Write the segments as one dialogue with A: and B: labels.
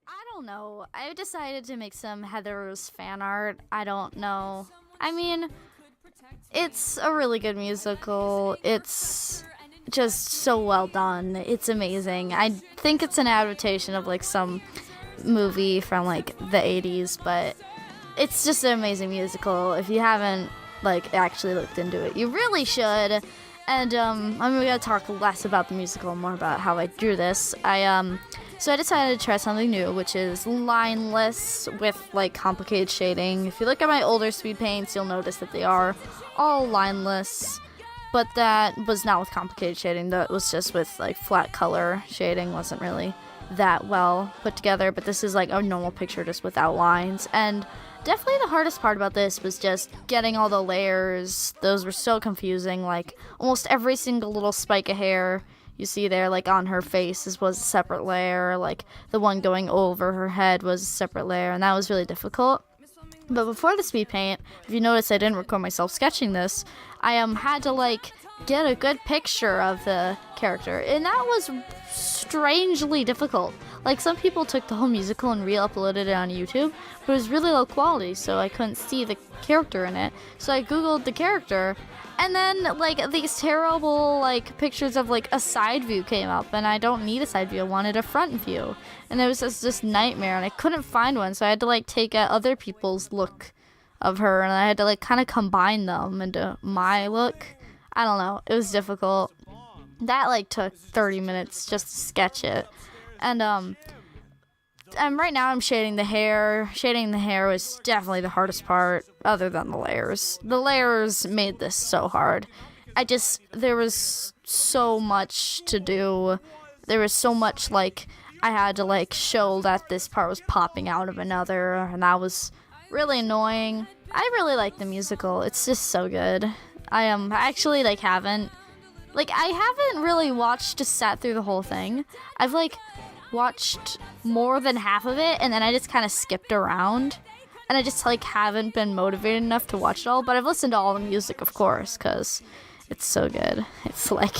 A: I don't know. I decided to make some Heather's fan art. I don't know. I mean, it's a really good musical. It's just so well done. It's amazing. I think it's an adaptation of like some movie from like the 80s, but it's just an amazing musical. If you haven't like actually looked into it, you really should. And I'm gonna talk less about the musical and more about how I drew this. So I decided to try something new, which is lineless with like complicated shading. If you look at my older speed paints, you'll notice that they are all lineless, but that was not with complicated shading. That was just with like flat color shading. Wasn't really that well put together, but this is like a normal picture just without lines. And definitely the hardest part about this was just getting all the layers. Those were so confusing. Like almost every single little spike of hair you see there, like on her face, was a separate layer. Like the one going over her head was a separate layer, and that was really difficult. But before the speed paint, if you notice, I didn't record myself sketching this. I had to like get a good picture of the character, and that was strangely difficult. Like some people took the whole musical and re-uploaded it on YouTube, but it was really low quality, so I couldn't see the character in it. So I googled the character, and then like these terrible like pictures of like a side view came up, and I don't need a side view. I wanted a front view, and it was just nightmare, and I couldn't find one, so I had to like take other people's look of her, and I had to like kind of combine them into my look. I don't know. It was difficult. That like took 30 minutes just to sketch it. And right now I'm shading the hair. Shading the hair was definitely the hardest part, other than the layers. The layers made this so hard. There was so much to do. There was so much, like, I had to, like, show that this part was popping out of another, and that was really annoying. I really like the musical. It's just so good. I actually, like, I haven't really just sat through the whole thing. I've, like, watched more than half of it, and then I just kind of skipped around, and I just like haven't been motivated enough to watch it all. But I've listened to all the music, of course, because it's so good. It's like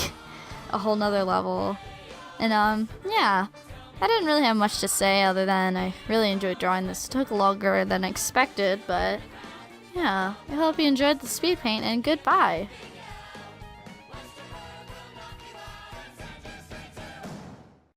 A: a whole nother level. And yeah, I didn't really have much to say other than I really enjoyed drawing this. It took longer than expected, but yeah, I hope you enjoyed the speed paint, and goodbye.